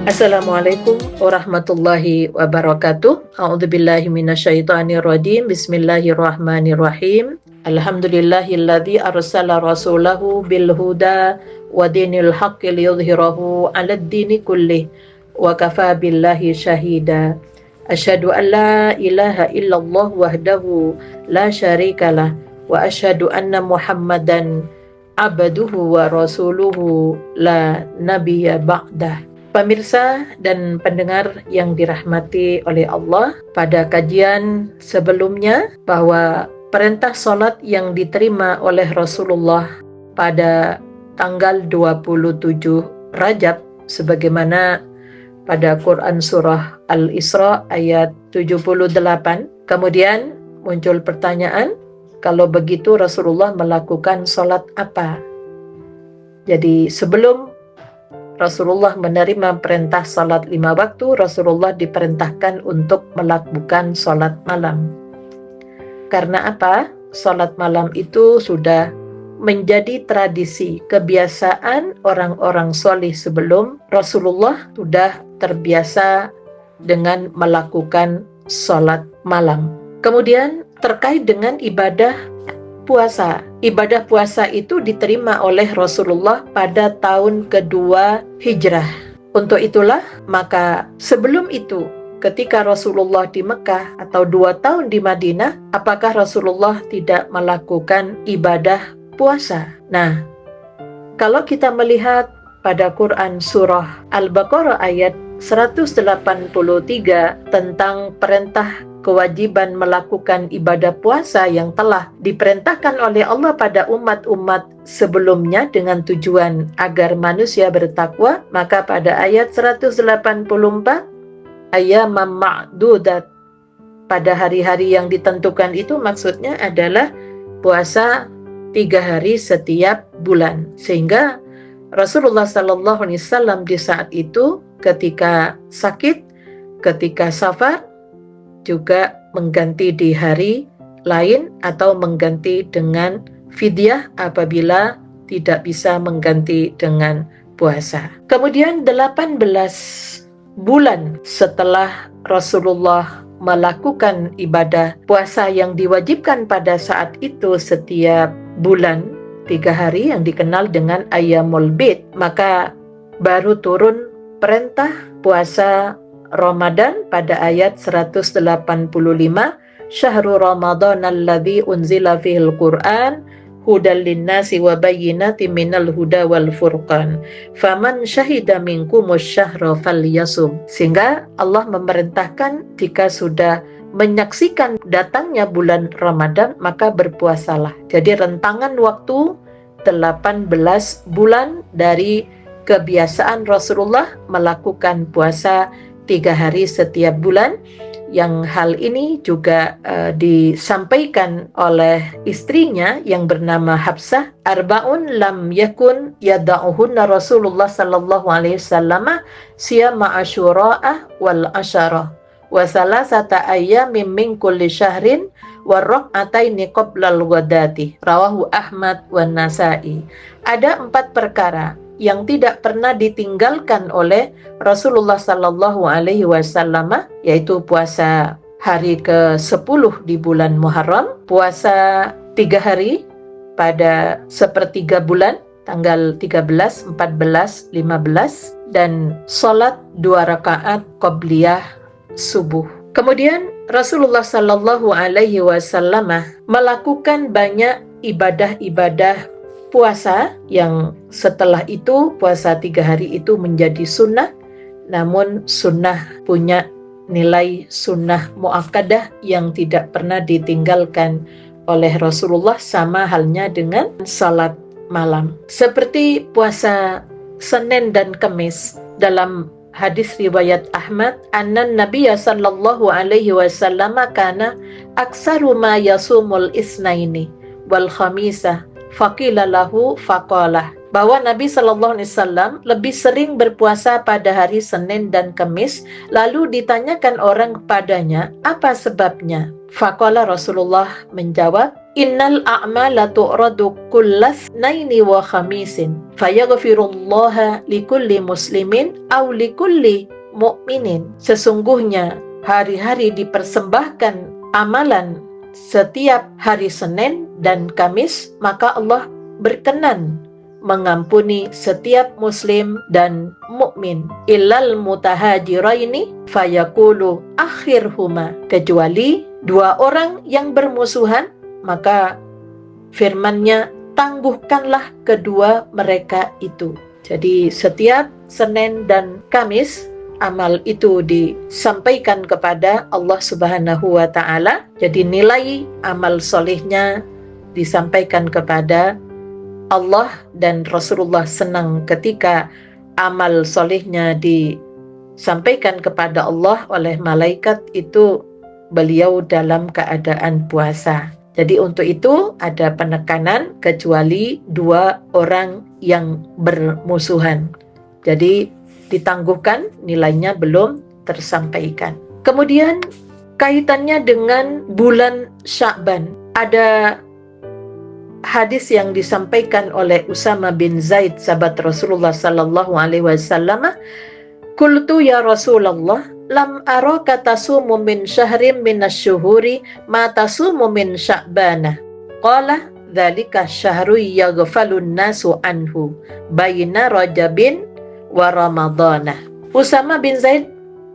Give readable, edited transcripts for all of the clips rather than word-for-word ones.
Assalamualaikum warahmatullahi wabarakatuh. A'udzubillahi minasyaitonirrajim. Bismillahirrahmanirrahim. Alhamdulillahilladzi arsala rasulahu bil huda wa dinil haqqi liyudhhirahu 'alad dini kullih wa kafa billahi syahida. Asyhadu an la ilaha illallah wahdahu la syarikalah wa asyhadu anna Muhammadan abduhu wa rasuluhu la nabiyya ba'dah. Pemirsa dan pendengar yang dirahmati oleh Allah, pada kajian sebelumnya bahwa perintah sholat yang diterima oleh Rasulullah pada tanggal 27 Rajab sebagaimana pada Quran Surah Al-Isra ayat 78. Kemudian muncul pertanyaan, kalau begitu Rasulullah melakukan sholat apa? Jadi sebelum Rasulullah menerima perintah salat 5 waktu, Rasulullah diperintahkan untuk melakukan salat malam. Karena apa? Salat malam itu sudah menjadi tradisi, kebiasaan orang-orang soleh sebelum Rasulullah sudah terbiasa dengan melakukan salat malam. Kemudian terkait dengan ibadah puasa. Ibadah puasa itu diterima oleh Rasulullah pada tahun kedua Hijrah. Untuk itulah, maka sebelum itu, ketika Rasulullah di Mekah atau 2 tahun di Madinah, apakah Rasulullah tidak melakukan ibadah puasa? Nah, kalau kita melihat pada Quran Surah Al-Baqarah ayat 183 tentang perintah kewajiban melakukan ibadah puasa yang telah diperintahkan oleh Allah pada umat-umat sebelumnya dengan tujuan agar manusia bertakwa, maka pada ayat 184 ayyamam ma'dudat, pada hari-hari yang ditentukan itu maksudnya adalah puasa 3 hari setiap bulan. Sehingga Rasulullah SAW di saat itu ketika sakit, ketika safar, juga mengganti di hari lain atau mengganti dengan fidyah apabila tidak bisa mengganti dengan puasa. Kemudian 18 bulan setelah Rasulullah melakukan ibadah puasa yang diwajibkan pada saat itu setiap bulan 3 hari yang dikenal dengan Ayyamul Bid, maka baru turun perintah puasa Ramadan pada ayat 185, Syahrul Ramadan alladzi unzila fihil Qur'an hudal linnasi wa bayyinatin minal huda wal furqan faman syahida minkumus syahra falyasum. Sehingga Allah memerintahkan jika sudah menyaksikan datangnya bulan Ramadan maka berpuasalah. Jadi rentangan waktu 18 bulan dari kebiasaan Rasulullah melakukan puasa 3 hari setiap bulan, yang hal ini juga disampaikan oleh istrinya yang bernama Hafsah, arba'un lam yakun yada'uhunna Rasulullah sallallahu alaihi wasallam siyama asyura'ah wal asyarah wa salasata ayyamin min kulli syahrin wa rak'ataini qoblal ghadati, rawahu Ahmad wan Nasa'i. Ada 4 perkara yang tidak pernah ditinggalkan oleh Rasulullah Sallallahu Alaihi Wasallam, yaitu puasa hari ke-10 di bulan Muharram, puasa 3 hari pada sepertiga bulan, tanggal 13, 14, 15, dan sholat 2 rakaat qobliyah subuh. Kemudian Rasulullah Sallallahu Alaihi Wasallam melakukan banyak ibadah-ibadah puasa yang setelah itu puasa 3 hari itu menjadi sunnah, namun sunnah punya nilai sunnah muakkadah yang tidak pernah ditinggalkan oleh Rasulullah, sama halnya dengan salat malam. Seperti puasa Senin dan Kamis, dalam hadis riwayat Ahmad, annan Nabiya sallallahu alaihi wasallam kana aksaru ma yasumul isnaini wal khamisah faqila lahu faqalah, bahwa Nabi Sallallahu Alaihi Wasallam lebih sering berpuasa pada hari Senin dan Kamis. Lalu ditanyakan orang kepadanya, apa sebabnya? Faqala, Rasulullah menjawab, innal a'mala tu'radu kullas naini wa khamisin fayaghfirullaha likulli muslimin aw likulli mu'minin. Sesungguhnya hari-hari dipersembahkan amalan setiap hari Senin dan Kamis, maka Allah berkenan mengampuni setiap muslim dan mukmin. Illal mutahajiraini fayaqulu akhirhuma, kecuali dua orang yang bermusuhan, maka firman-Nya, tangguhkanlah kedua mereka itu. Jadi setiap Senin dan Kamis amal itu disampaikan kepada Allah Subhanahu wa Ta'ala. Jadi nilai amal solehnya disampaikan kepada Allah, dan Rasulullah senang ketika amal solehnya disampaikan kepada Allah oleh malaikat itu beliau dalam keadaan puasa. Jadi untuk itu ada penekanan kecuali dua orang yang bermusuhan. Jadi ditangguhkan, nilainya belum tersampaikan. Kemudian kaitannya dengan bulan Sya'ban. Ada hadis yang disampaikan oleh Usama bin Zaid, sahabat Rasulullah sallallahu alaihi wasallam, "Qultu ya Rasulullah, lam araka tasumu min syahrin minasy-syuhuri ma tasumu min Sya'bana." Qala, "Dzalika syahru yaghfalun nasu anhu baina Rajabin wa Ramadana." Usama bin Zaid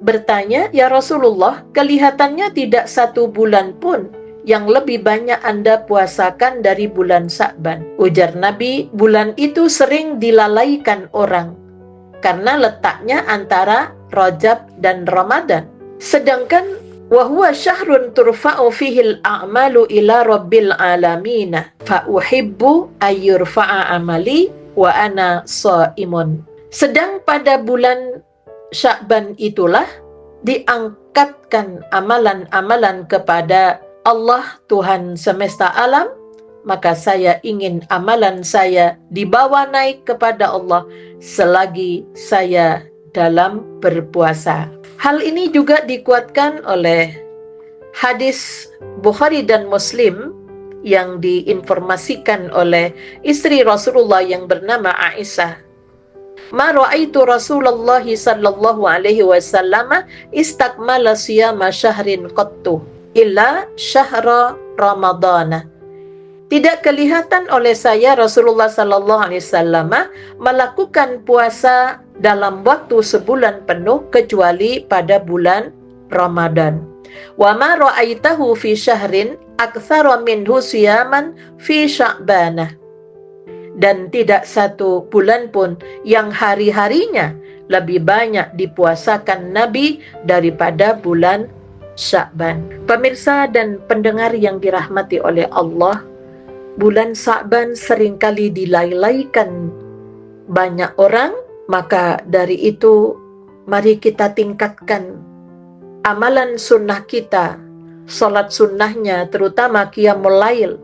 bertanya, "Ya Rasulullah, kelihatannya tidak satu bulan pun yang lebih banyak Anda puasakan dari bulan Sya'ban." Ujar Nabi, bulan itu sering dilalaikan orang karena letaknya antara Rajab dan Ramadan. Sedangkan wahuwa syahrun turfa'u fihil a'malu ila rabbil alamin fa uhibbu ayyurfa'a amali wa ana sha'imun. Sedang pada bulan Sya'ban itulah diangkatkan amalan-amalan kepada Allah Tuhan semesta alam, maka saya ingin amalan saya dibawa naik kepada Allah selagi saya dalam berpuasa. Hal ini juga dikuatkan oleh hadis Bukhari dan Muslim yang diinformasikan oleh istri Rasulullah yang bernama Aisyah. "Ma ra'aitu Rasulullah sallallahu alaihi wasallam istakmala siyama syahrin qattu illa syahra Ramadana." Tidak kelihatan oleh saya Rasulullah sallallahu alaihi wasallam melakukan puasa dalam waktu sebulan penuh kecuali pada bulan Ramadan. Wa ma ra'aitahu fi syahrin aktsara minhu siyaman fi Sya'bana. Dan tidak satu bulan pun yang hari-harinya lebih banyak dipuasakan Nabi daripada bulan Sya'ban. Pemirsa dan pendengar yang dirahmati oleh Allah, bulan Sya'ban seringkali dilalaikan banyak orang, maka dari itu mari kita tingkatkan amalan sunnah kita, salat sunnahnya terutama qiyamul lail,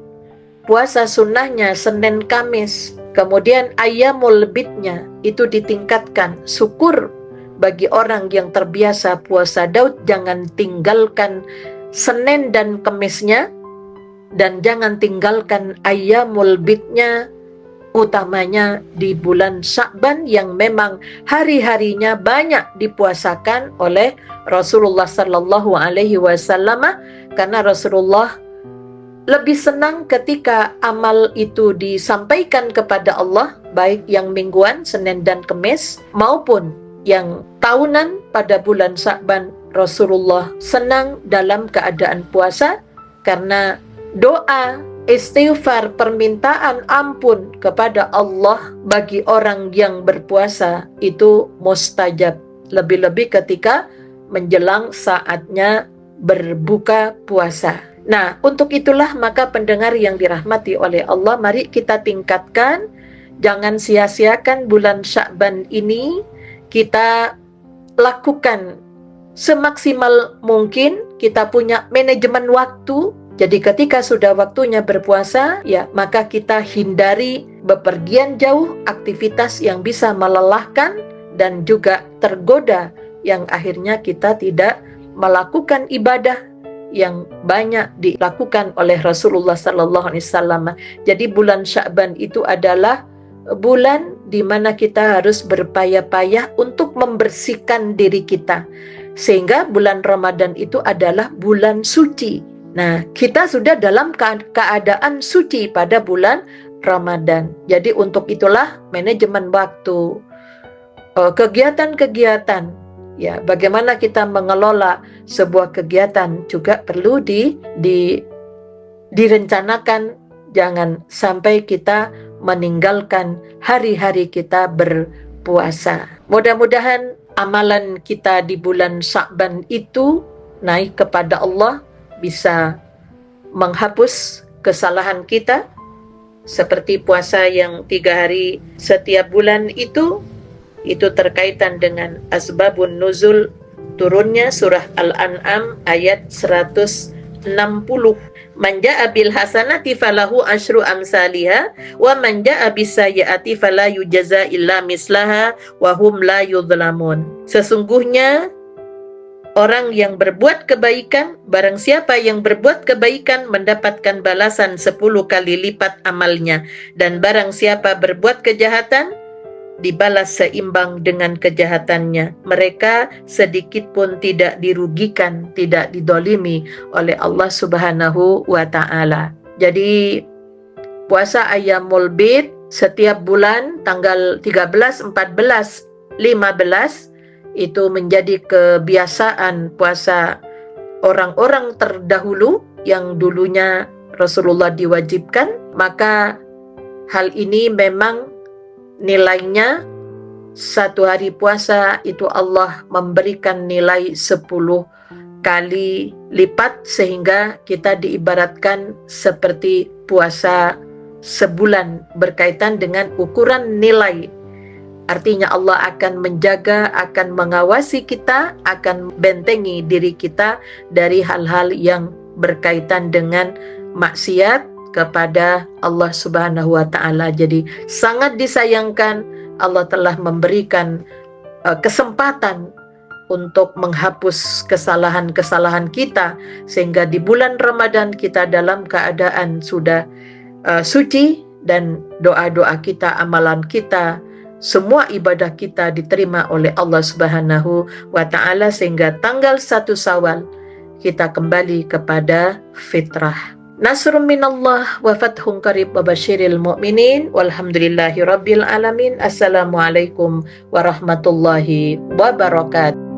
puasa sunnahnya Senin Kamis, kemudian ayyamul bidnya itu ditingkatkan. Syukur bagi orang yang terbiasa puasa Daud, jangan tinggalkan Senin dan Kamisnya, dan jangan tinggalkan ayyamul bidnya, utamanya di bulan Sya'ban yang memang hari-harinya banyak dipuasakan oleh Rasulullah sallallahu alaihi wasallam, karena Rasulullah lebih senang ketika amal itu disampaikan kepada Allah, baik yang mingguan Senin dan Kamis maupun yang tahunan pada bulan Sya'ban. Rasulullah senang dalam keadaan puasa karena doa, istighfar, permintaan ampun kepada Allah bagi orang yang berpuasa itu mustajab, lebih-lebih ketika menjelang saatnya berbuka puasa. Nah, untuk itulah maka pendengar yang dirahmati oleh Allah, mari kita tingkatkan, jangan sia-siakan bulan Sya'ban ini. Kita lakukan semaksimal mungkin, kita punya manajemen waktu. Jadi ketika sudah waktunya berpuasa, ya maka kita hindari bepergian jauh, aktivitas yang bisa melelahkan dan juga tergoda, yang akhirnya kita tidak melakukan ibadah yang banyak dilakukan oleh Rasulullah sallallahu alaihi wasallam. Jadi bulan Sya'ban itu adalah bulan di mana kita harus berpayah-payah untuk membersihkan diri kita. Sehingga bulan Ramadan itu adalah bulan suci. Nah, kita sudah dalam keadaan suci pada bulan Ramadan. Jadi untuk itulah manajemen waktu, kegiatan-kegiatan, ya, bagaimana kita mengelola sebuah kegiatan juga perlu direncanakan. Jangan sampai kita meninggalkan hari-hari kita berpuasa. Mudah-mudahan amalan kita di bulan Sya'ban itu naik kepada Allah, bisa menghapus kesalahan kita, seperti puasa yang 3 hari setiap bulan itu terkaitan dengan asbabun nuzul turunnya surah Al-An'am ayat 160. Man ja'a bil hasanati falahu asyru amsalihha wa man ja'a bis sayyi'ati fala yujza illa mislaha wa hum la yudhlamun. Sesungguhnya orang yang berbuat kebaikan, barang siapa yang berbuat kebaikan mendapatkan balasan 10 kali lipat amalnya, dan barang siapa berbuat kejahatan dibalas seimbang dengan kejahatannya. Mereka sedikit pun tidak dirugikan, tidak didolimi oleh Allah Subhanahu wa Ta'ala. Jadi puasa Ayyamul Bid setiap bulan tanggal 13, 14, 15 itu menjadi kebiasaan puasa orang-orang terdahulu yang dulunya Rasulullah diwajibkan. Maka hal ini memang nilainya, 1 hari puasa itu Allah memberikan nilai 10 kali lipat, sehingga kita diibaratkan seperti puasa sebulan berkaitan dengan ukuran nilai. Artinya Allah akan menjaga, akan mengawasi kita, akan bentengi diri kita dari hal-hal yang berkaitan dengan maksiat kepada Allah Subhanahu wa Ta'ala. Jadi sangat disayangkan Allah telah memberikan kesempatan untuk menghapus kesalahan-kesalahan kita, sehingga di bulan Ramadan kita dalam keadaan sudah suci, dan doa-doa kita, amalan kita, semua ibadah kita diterima oleh Allah Subhanahu wa Ta'ala, sehingga tanggal 1 Syawal kita kembali kepada fitrah. Nasrun minallah wa fathun qarib wa basyiril mu'minin walhamdulillahi rabbil alamin. Assalamualaikum warahmatullahi wabarakatuh.